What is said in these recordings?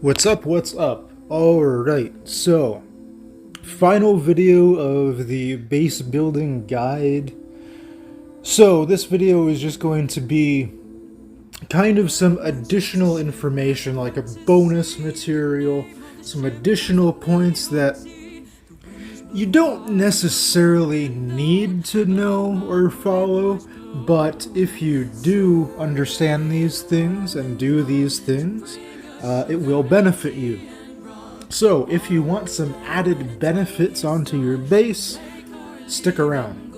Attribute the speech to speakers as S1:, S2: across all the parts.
S1: What's up, what's up? Alright, so, final video of the base building guide. So, this video is just going to be kind of some additional information, like a bonus material, some additional points that you don't necessarily need to know or follow, but if you do understand these things and do these things, it will benefit you. So, if you want some added benefits onto your base, stick around.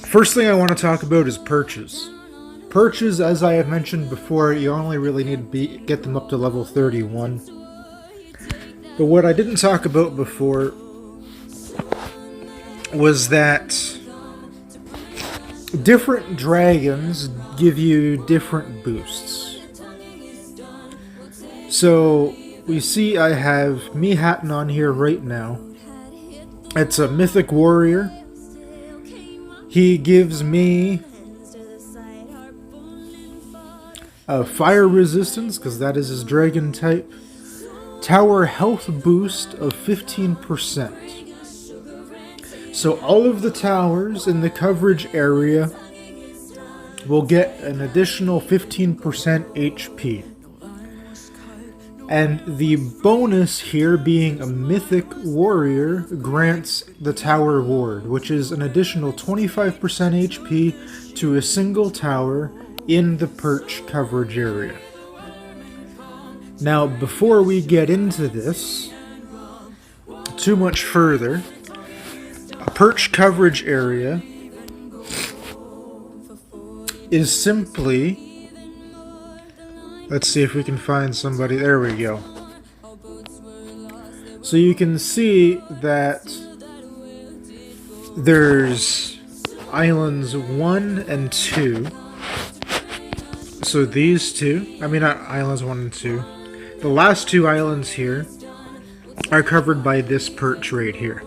S1: First thing I want to talk about is perches. Perches, as I have mentioned before, you only really need to get them up to level 31. But what I didn't talk about before was that different dragons give you different boosts. So, we see I have Mehattan on here right now. It's a mythic warrior. He gives me a fire resistance, because that is his dragon type. Tower health boost of 15%. So all of the towers in the coverage area will get an additional 15% HP. And the bonus here, being a mythic warrior, grants the tower ward, which is an additional 25% HP to a single tower in the perch coverage area. Now, before we get into this too much further, a perch coverage area is simply... Let's see if we can find somebody. There we go. So you can see that there's islands 1 and 2. So these two, not islands 1 and 2. The last two islands here are covered by this perch right here.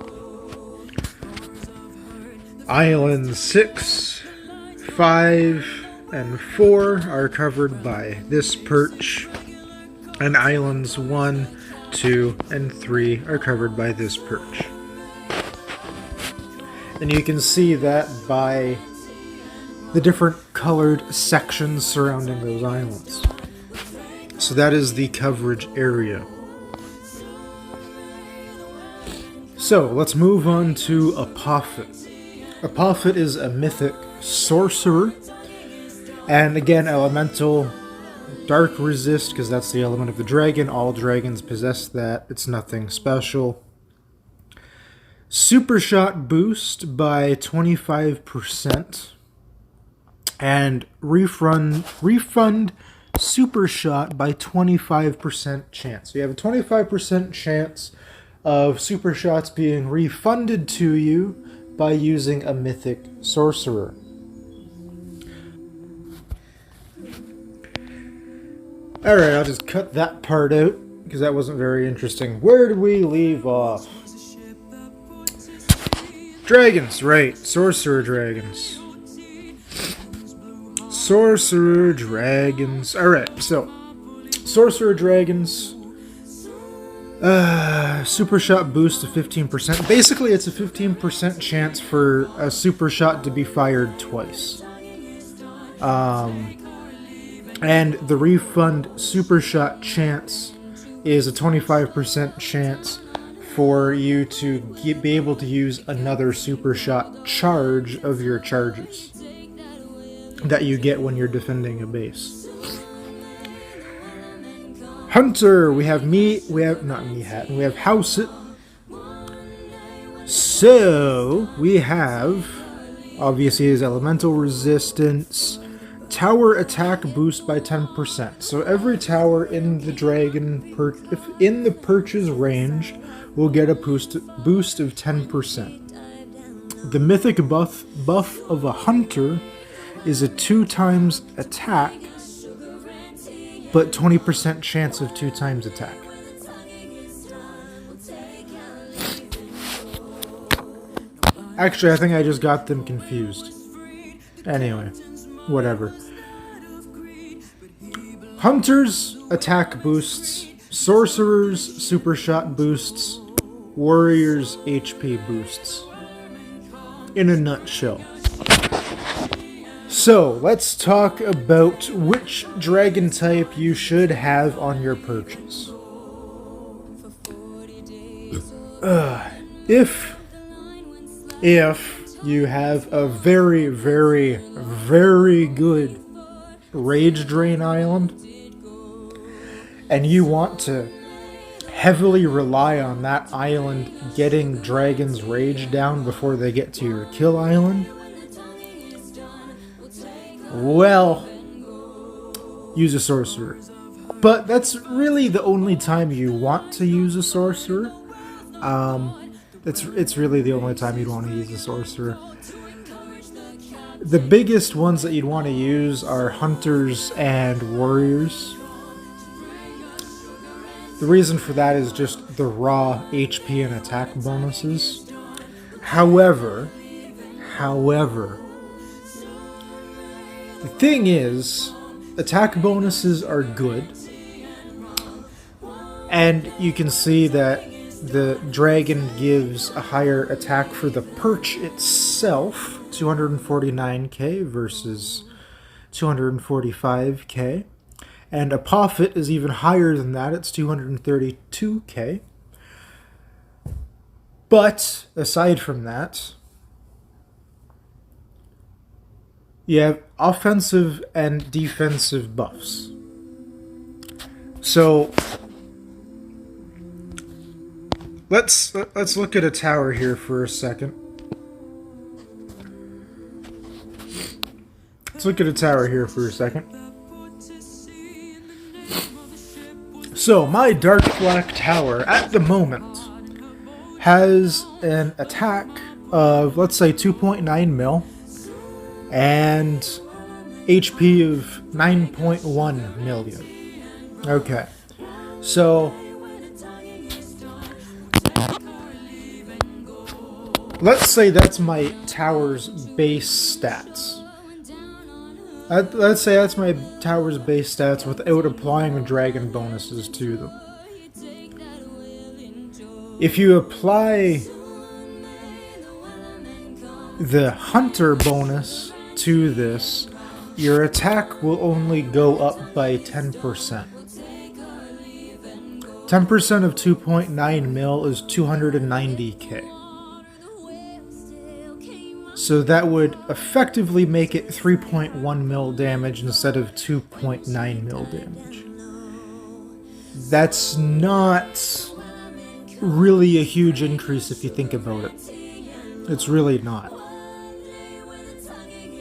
S1: Islands 6, 5, and 4 are covered by this perch, and islands 1, 2, and 3 are covered by this perch. And you can see that by the different colored sections surrounding those islands. So that is the coverage area. So let's move on to Apophis. Apophis is a mythic sorcerer. And again, elemental, dark resist, because that's the element of the dragon. All dragons possess that. It's nothing special. Super shot boost by 25%. And refund super shot by 25% chance. So you have a 25% chance of super shots being refunded to you by using a mythic sorcerer. Alright, I'll just cut that part out, because that wasn't very interesting. Where did we leave off? Dragons, right. Sorcerer dragons. Sorcerer dragons. Alright, so, sorcerer dragons. Super shot boost of 15%. Basically, it's a 15% chance for a super shot to be fired twice. And the refund super shot chance is a 25% chance for you to be able to use another super shot charge of your charges that you get when you're defending a base. Hunter, we have not Mehattan, we have Houset. So, we have, obviously, his elemental resistance. Tower attack boost by 10%. So every tower in the in the perch's range will get a boost of 10%. The mythic buff of a hunter is a 2 times attack, but 20% chance of 2 times attack. Actually, I think I just got them confused. Anyway, whatever. Hunters, attack boosts. Sorcerers, super shot boosts. Warriors, HP boosts. In a nutshell. So, let's talk about which dragon type you should have on your purchase. If you have a very, very, very good Rage Drain Island, and you want to heavily rely on that island getting dragons' rage down before they get to your kill island, well, use a sorcerer. But that's really the only time you want to use a sorcerer. It's really the only time you'd want to use a sorcerer. The biggest ones that you'd want to use are hunters and warriors. The reason for that is just the raw HP and attack bonuses. However, the thing is, attack bonuses are good, and you can see that the dragon gives a higher attack for the perch itself, 249k versus 245k, and Apophis is even higher than that, it's 232k. But aside from that, you have offensive and defensive buffs. So let's look at a tower here for a second. So my Dark Black Tower at the moment has an attack of, let's say, 2.9 mil and HP of 9.1 million. Okay, so let's say that's my tower's base stats. Let's say that's my tower's base stats without applying dragon bonuses to them. If you apply the hunter bonus to this, your attack will only go up by 10%. 10% of 2.9 mil is 290k. So that would effectively make it 3.1 mil damage instead of 2.9 mil damage. That's not really a huge increase if you think about it. It's really not.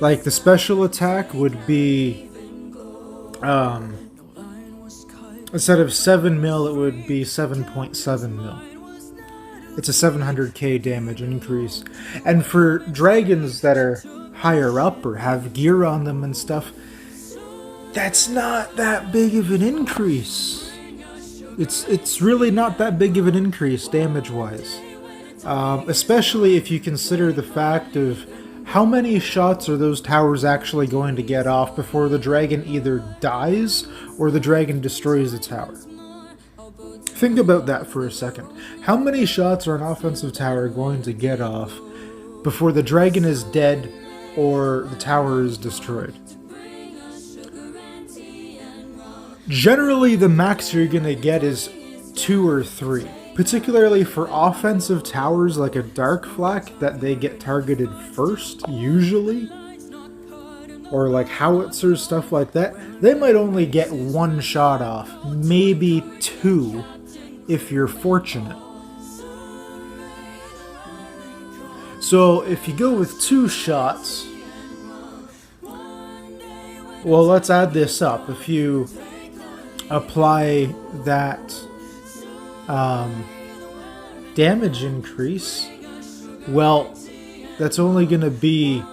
S1: Like, the special attack would be, instead of 7 mil, it would be 7.7 mil. It's a 700k damage increase. And for dragons that are higher up or have gear on them and stuff, that's not that big of an increase. It's really not that big of an increase damage-wise. Especially if you consider the fact of how many shots are those towers actually going to get off before the dragon either dies or the dragon destroys the tower. Think about that for a second. How many shots are an offensive tower going to get off before the dragon is dead or the tower is destroyed? Generally, the max you're going to get is 2 or 3. Particularly for offensive towers like a Dark Flak that they get targeted first, usually. Or like howitzers, stuff like that. They might only get 1 shot off, maybe 2. If you're fortunate. So if you go with 2 shots, well, let's add this up. If you apply that damage increase, well, that's only going to be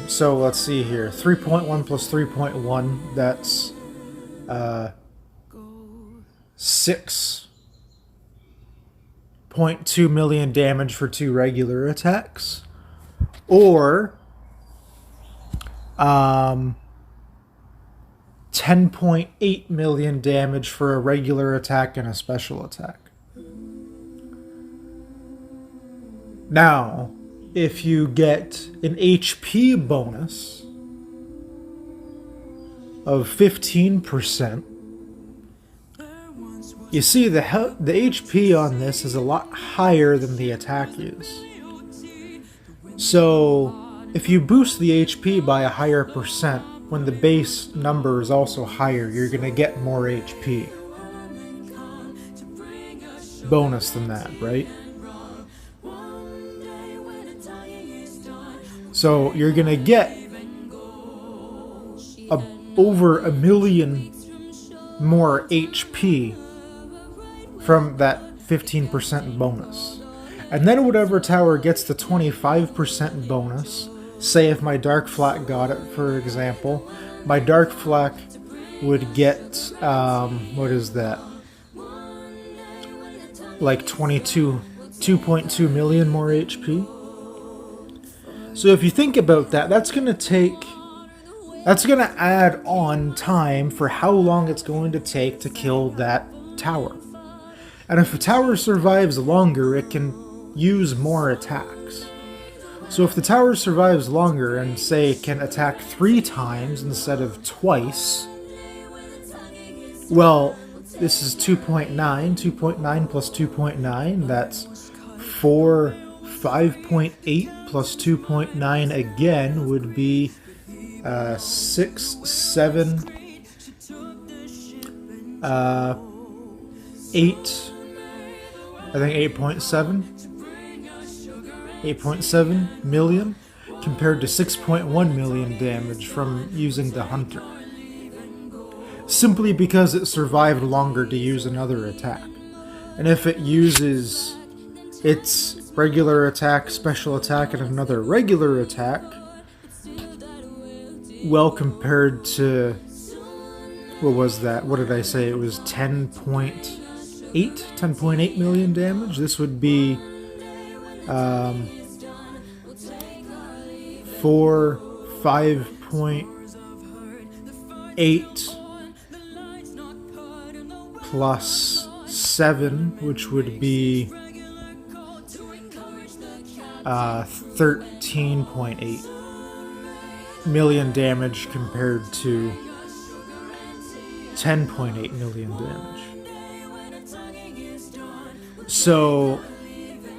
S1: so let's see here, 3.1 plus 3.1, that's 6.2 million damage for 2 regular attacks, or 10.8 million damage for a regular attack and a special attack. Now, if you get an HP bonus of 15%, you see the HP on this is a lot higher than the attack is. So, if you boost the HP by a higher percent, when the base number is also higher, you're going to get more HP. Bonus than that, right? So you're going to get over 1 million more HP from that 15% bonus. And then whatever tower gets the 25% bonus, say if my Dark Flak got it, for example, my Dark Flak would get, what is that? Like 2.2 million more HP. So if you think about that, that's going to add on time for how long it's going to take to kill that tower. And if a tower survives longer, it can use more attacks. So if the tower survives longer and, say, can attack 3 times instead of twice, well, this is 2.9. 2.9 plus 2.9, that's 4. 5.8 plus 2.9 again would be 6, 7, 8, I think 8.7 million compared to 6.1 million damage from using the Hunter. Simply because it survived longer to use another attack. And if it uses its regular attack, special attack, and another regular attack, well, compared to, what was that? What did I say? It was 10.8 million damage. This would be 4, 5.8 plus 7, which would be 13.8 million damage compared to 10.8 million damage. So,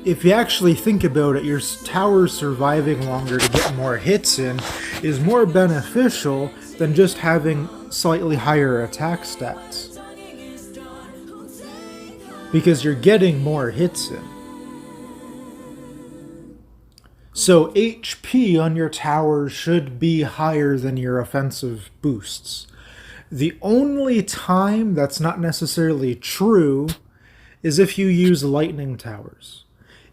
S1: if you actually think about it, your tower surviving longer to get more hits in is more beneficial than just having slightly higher attack stats. Because you're getting more hits in. So HP on your tower should be higher than your offensive boosts. The only time that's not necessarily true is if you use lightning towers.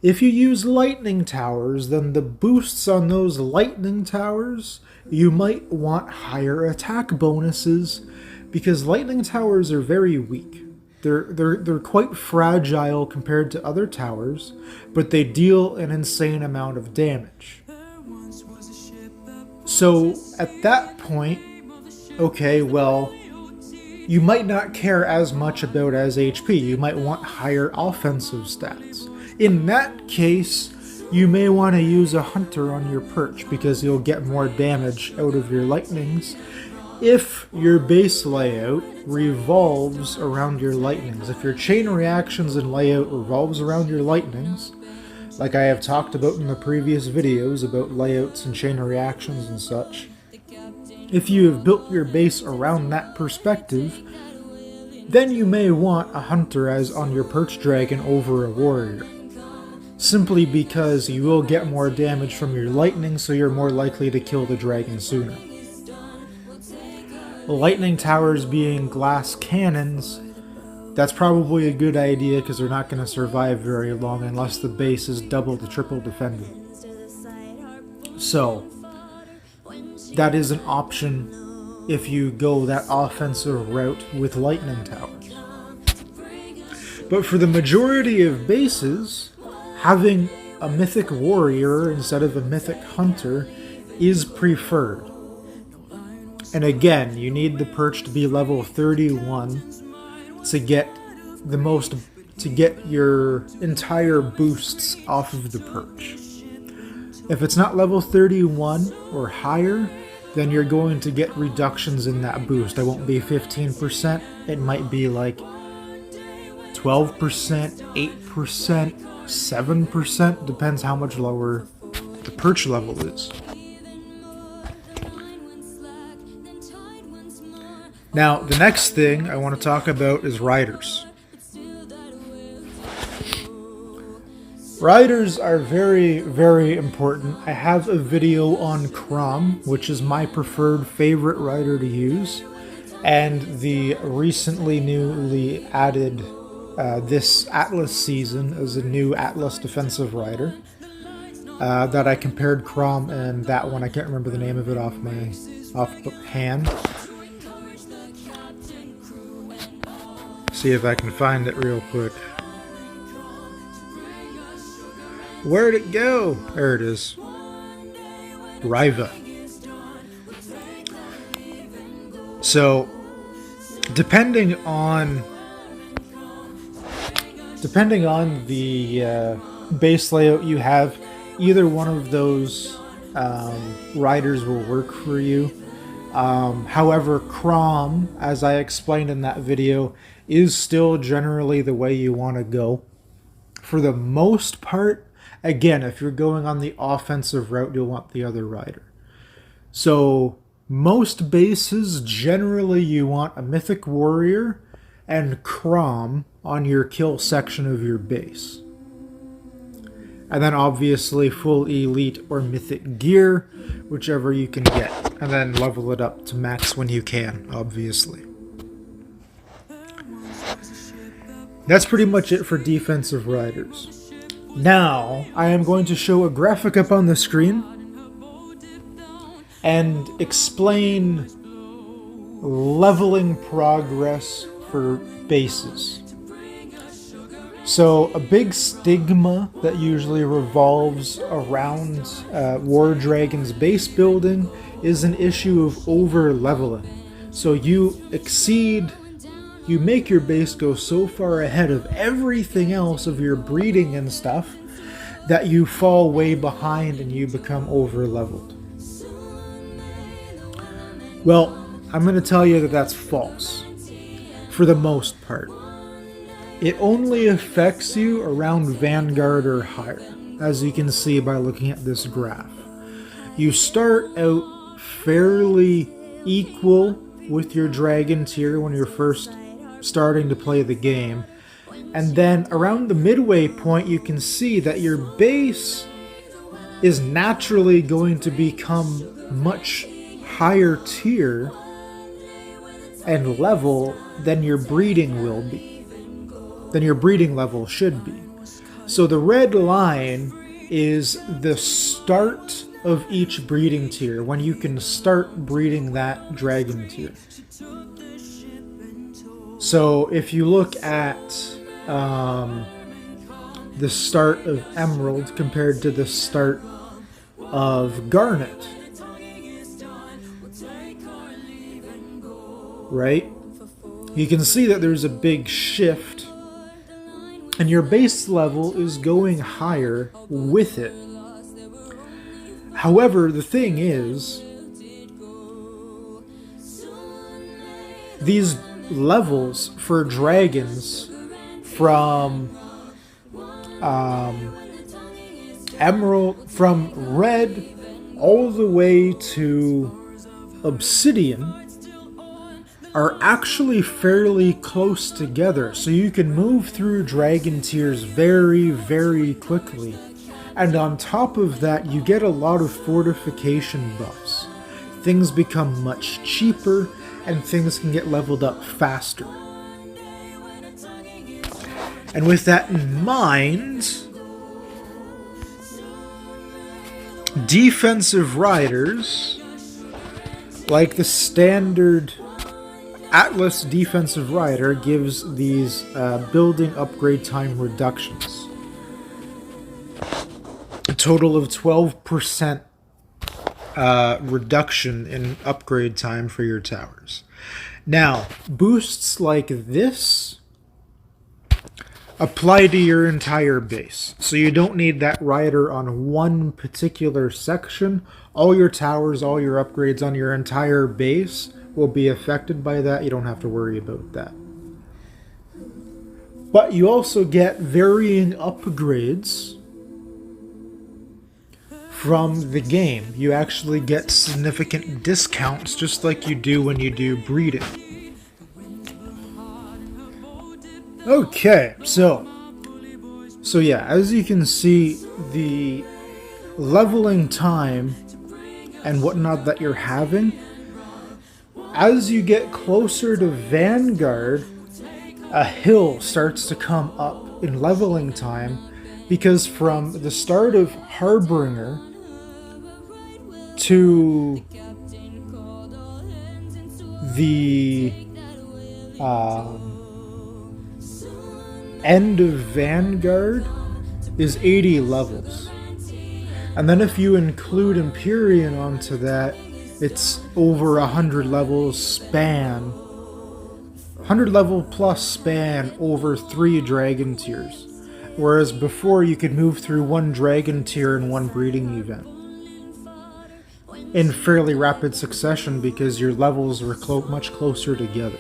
S1: If you use lightning towers, then the boosts on those lightning towers, you might want higher attack bonuses because lightning towers are very weak. They're quite fragile compared to other towers, but they deal an insane amount of damage. So at that point, okay, well, you might not care as much about as HP. You might want higher offensive stats. In that case, you may want to use a Hunter on your perch because you'll get more damage out of your lightnings if your base layout revolves around your lightnings. If your chain reactions and layout revolves around your lightnings, like I have talked about in the previous videos about layouts and chain reactions and such, if you have built your base around that perspective, then you may want a Hunter as on your perch dragon over a warrior. Simply because you will get more damage from your lightning, so you're more likely to kill the dragon sooner. Lightning towers being glass cannons, that's probably a good idea because they're not going to survive very long unless the base is double to triple defended. So, that is an option if you go that offensive route with lightning towers. But for the majority of bases, having a mythic warrior instead of a mythic hunter is preferred. And again, you need the perch to be level 31 to get your entire boosts off of the perch. If it's not level 31 or higher, then you're going to get reductions in that boost. It won't be 15%, it might be like 12%, 8%, 7%, depends how much lower the perch level is. Now, the next thing I want to talk about is riders. Riders are very, very important. I have a video on Crom, which is my preferred favorite rider to use, and the recently newly added this Atlas season as a new Atlas defensive rider that I compared Crom and that one. I can't remember the name of it off hand. See if I can find it real quick. Where'd it go? There it is. Riva. So, depending on the base layout you have, either one of those riders will work for you. However, Crom, as I explained in that video, is still generally the way you want to go. For the most part, again, if you're going on the offensive route, you'll want the other rider. So, most bases, generally you want a Mythic Warrior and Crom on your kill section of your base. And then obviously full Elite or Mythic gear, whichever you can get. And then level it up to max when you can, obviously. That's pretty much it for defensive riders. Now, I am going to show a graphic up on the screen and explain leveling progress for bases. So, a big stigma that usually revolves around War Dragon's base building is an issue of over-leveling. So you make your base go so far ahead of everything else of your breeding and stuff that you fall way behind and you become over-leveled. Well, I'm going to tell you that that's false, for the most part. It only affects you around Vanguard or higher, as you can see by looking at this graph. You start out fairly equal with your Dragon tier when you're first starting to play the game, and then around the midway point you can see that your base is naturally going to become much higher tier and level than your breeding will be, than your breeding level should be. So the red line is the start of each breeding tier, when you can start breeding that Dragon tier. So if you look at the start of Emerald compared to the start of Garnet, right? You can see that there's a big shift, and your base level is going higher with it. However, the thing is, these levels for dragons from Emerald, from Red all the way to Obsidian are actually fairly close together, so you can move through Dragon tiers very, very quickly. And on top of that, you get a lot of fortification buffs. Things become much cheaper, and things can get leveled up faster. And with that in mind, defensive riders, like the standard Atlas defensive rider, gives these building upgrade time reductions. A total of 12% reduction in upgrade time for your towers. Now, boosts like this apply to your entire base. So you don't need that rider on one particular section. All your towers, all your upgrades on your entire base will be affected by that. You don't have to worry about that. But you also get varying upgrades from the game. You actually get significant discounts just like you do when you do breeding. Okay, so yeah, as you can see, the leveling time and whatnot that you're having, as you get closer to Vanguard, a hill starts to come up in leveling time, because from the start of Harbinger to the end of Vanguard is 80 levels. And then if you include Empyrean onto that, it's over 100 levels span. 100 level plus span over 3 dragon tiers. Whereas before you could move through 1 dragon tier in 1 breeding event in fairly rapid succession because your levels were much closer together.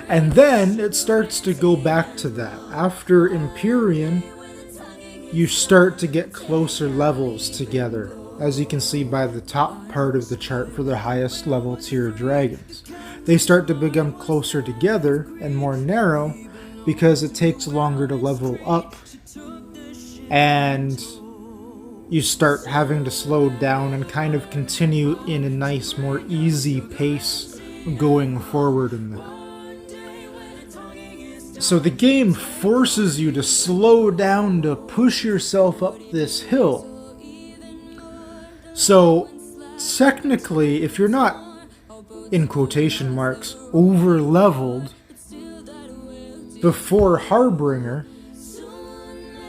S1: And then it starts to go back to that. After Empyrean, you start to get closer levels together, as you can see by the top part of the chart for the highest level tier dragons. They start to become closer together and more narrow because it takes longer to level up, and you start having to slow down and kind of continue in a nice, more easy pace going forward in that. So the game forces you to slow down to push yourself up this hill. So technically, if you're not, in quotation marks, over-leveled before Harbinger,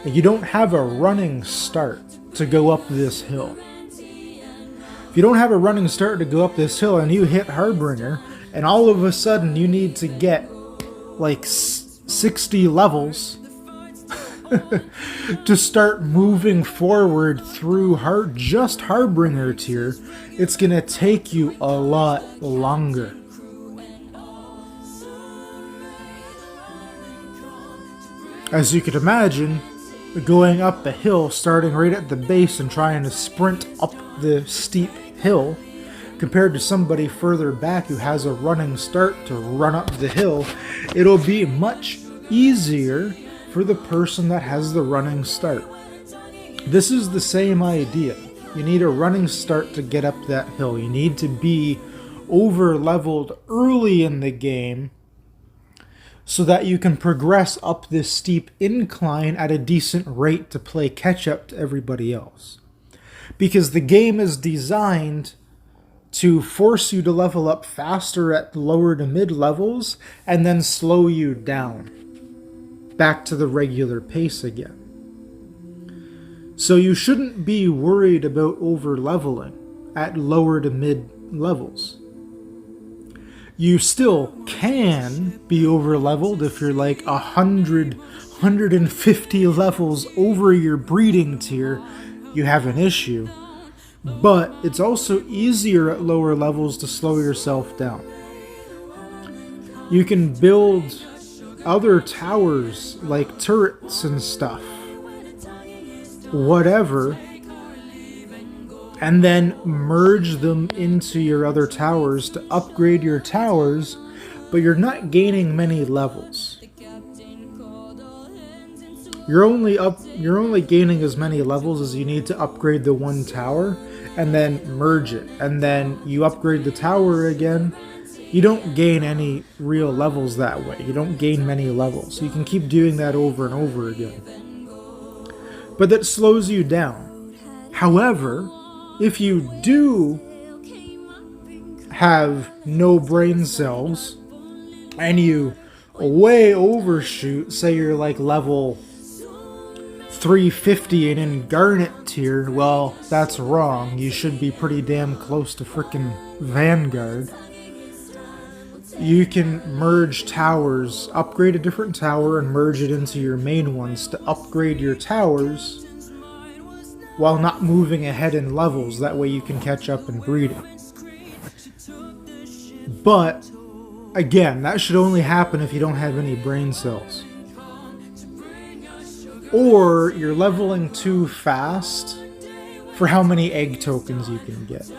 S1: you don't have a running start to go up this hill. If you don't have a running start to go up this hill and you hit Harbinger, and all of a sudden you need to get like 60 levels to start moving forward through just Harbinger tier, it's gonna take you a lot longer. As you could imagine, going up a hill, starting right at the base and trying to sprint up the steep hill, compared to somebody further back who has a running start to run up the hill, it'll be much easier for the person that has the running start. This is the same idea. You need a running start to get up that hill. You need to be over-leveled early in the game so that you can progress up this steep incline at a decent rate to play catch-up to everybody else. Because the game is designed to force you to level up faster at lower to mid levels and then slow you down back to the regular pace again. So you shouldn't be worried about over-leveling at lower to mid levels. You still can be over-leveled if you're like 150 levels over your breeding tier, you have an issue. But it's also easier at lower levels to slow yourself down. You can build other towers like turrets and stuff, whatever, and then merge them into your other towers to upgrade your towers, but you're not gaining many levels. You're only gaining as many levels as you need to upgrade the one tower and then merge it, and then you upgrade the tower again. You don't gain any real levels that way. You don't gain many levels. You can keep doing that over and over again. But that slows you down. However, if you do have no brain cells and you way overshoot, say you're like level 350 and in Garnet tier, well, that's wrong. You should be pretty damn close to frickin' Vanguard. You can merge towers, upgrade a different tower and merge it into your main ones to upgrade your towers while not moving ahead in levels. That way you can catch up in breeding. But, again, that should only happen if you don't have any brain cells. Or you're leveling too fast for how many egg tokens you can get.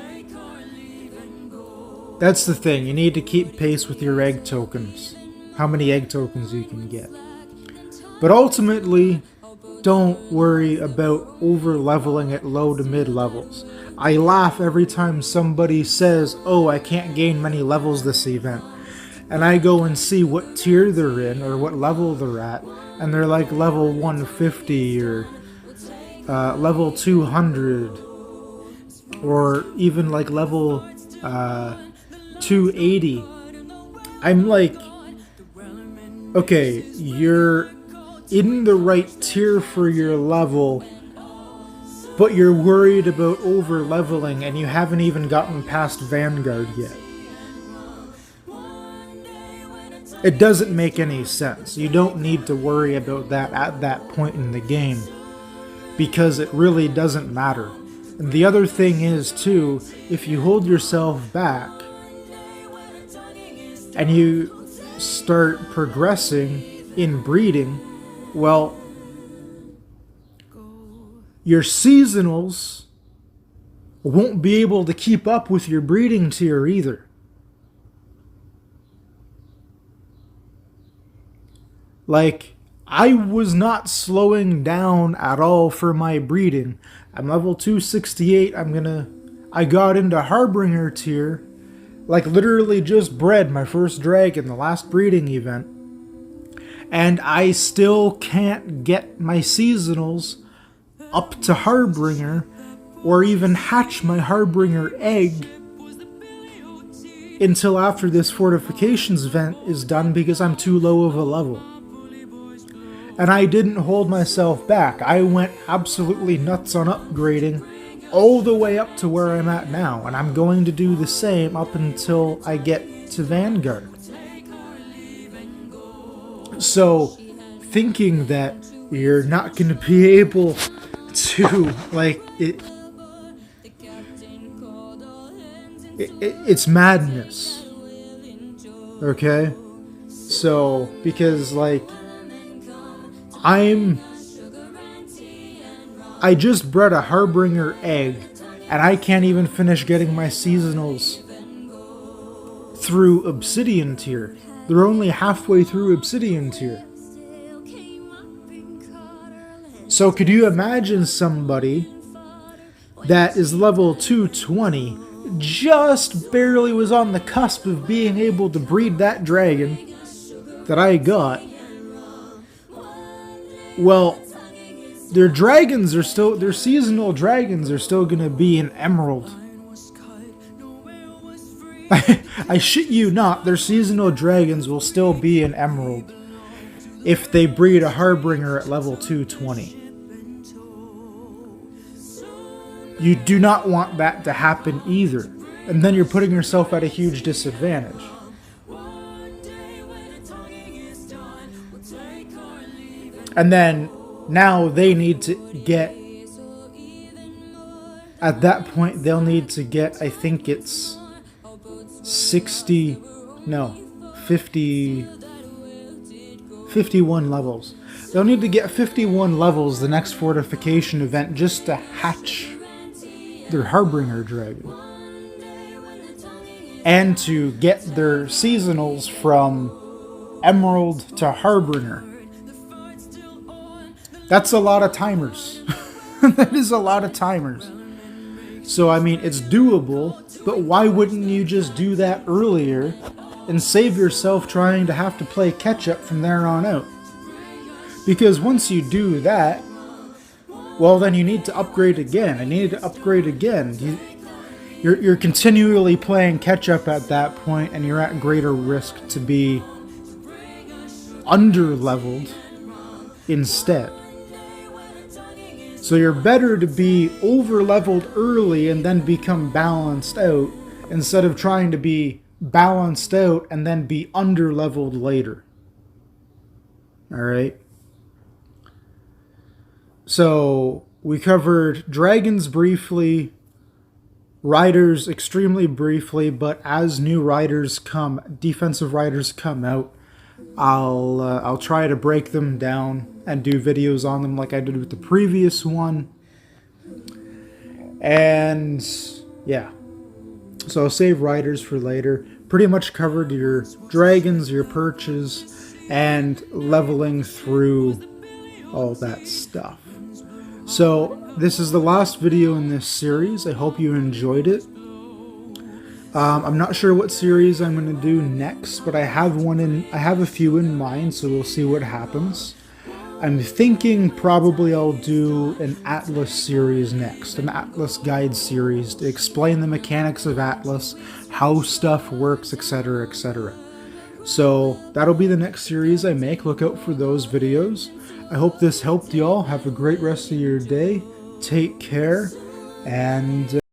S1: That's the thing, you need to keep pace with your egg tokens. How many egg tokens you can get. But ultimately, don't worry about over leveling at low to mid levels. I laugh every time somebody says, oh, I can't gain many levels this event. And I go and see what tier they're in or what level they're at. And they're like level 150 or level 200. Or even like level 280. I'm like, okay, you're in the right tier for your level, but you're worried about over leveling and you haven't even gotten past Vanguard yet. It doesn't make any sense. You don't need to worry about that at that point in the game, because it really doesn't matter. And the other thing is too, if you hold yourself back and you start progressing in breeding, well, your seasonals won't be able to keep up with your breeding tier either. Like, I was not slowing down at all for my breeding. I'm level 268, I got into Harbinger tier, like literally just bred my first dragon, the last breeding event. And I still can't get my seasonals up to Harbinger, or even hatch my Harbinger egg until after this fortifications event is done, because I'm too low of a level. And I didn't hold myself back. I went absolutely nuts on upgrading all the way up to where I'm at now, and I'm going to do the same up until I get to Vanguard. So, thinking that you're not going to be able to, like, it's madness. Okay? So, because, like, I just bred a Harbinger egg, and I can't even finish getting my seasonals through Obsidian tier. They're only halfway through Obsidian tier. So could you imagine somebody that is level 220, just barely was on the cusp of being able to breed that dragon that I got? Well, their seasonal dragons are still going to be in Emerald. I shit you not, their seasonal dragons will still be in Emerald if they breed a Harbinger at level 220. You do not want that to happen either, and then you're putting yourself at a huge disadvantage. And then, now they need to get, at that point, they'll need to get, I think it's 51 levels. They'll need to get 51 levels the next fortification event just to hatch their Harbinger dragon. And to get their seasonals from Emerald to Harbinger. That's a lot of timers. That is a lot of timers. So, I mean, it's doable, but why wouldn't you just do that earlier and save yourself trying to have to play catch-up from there on out? Because once you do that, well, then you need to upgrade again. I need to upgrade again. You're continually playing catch-up at that point, and you're at greater risk to be under-leveled instead. So you're better to be over-leveled early and then become balanced out, instead of trying to be balanced out and then be under-leveled later. Alright? So, we covered dragons briefly, riders extremely briefly, but as new riders come, defensive riders come out, I'll try to break them down and do videos on them like I did with the previous one. And yeah, so I'll save riders for later. Pretty much covered your dragons, your perches, and leveling through all that stuff. So this is the last video in this series. I hope you enjoyed it. I'm not sure what series I'm going to do next, but I have a few in mind, so we'll see what happens. I'm thinking probably I'll do an Atlas series next, an Atlas guide series to explain the mechanics of Atlas, how stuff works, etc., etc. So that'll be the next series I make. Look out for those videos. I hope this helped y'all. Have a great rest of your day. Take care, and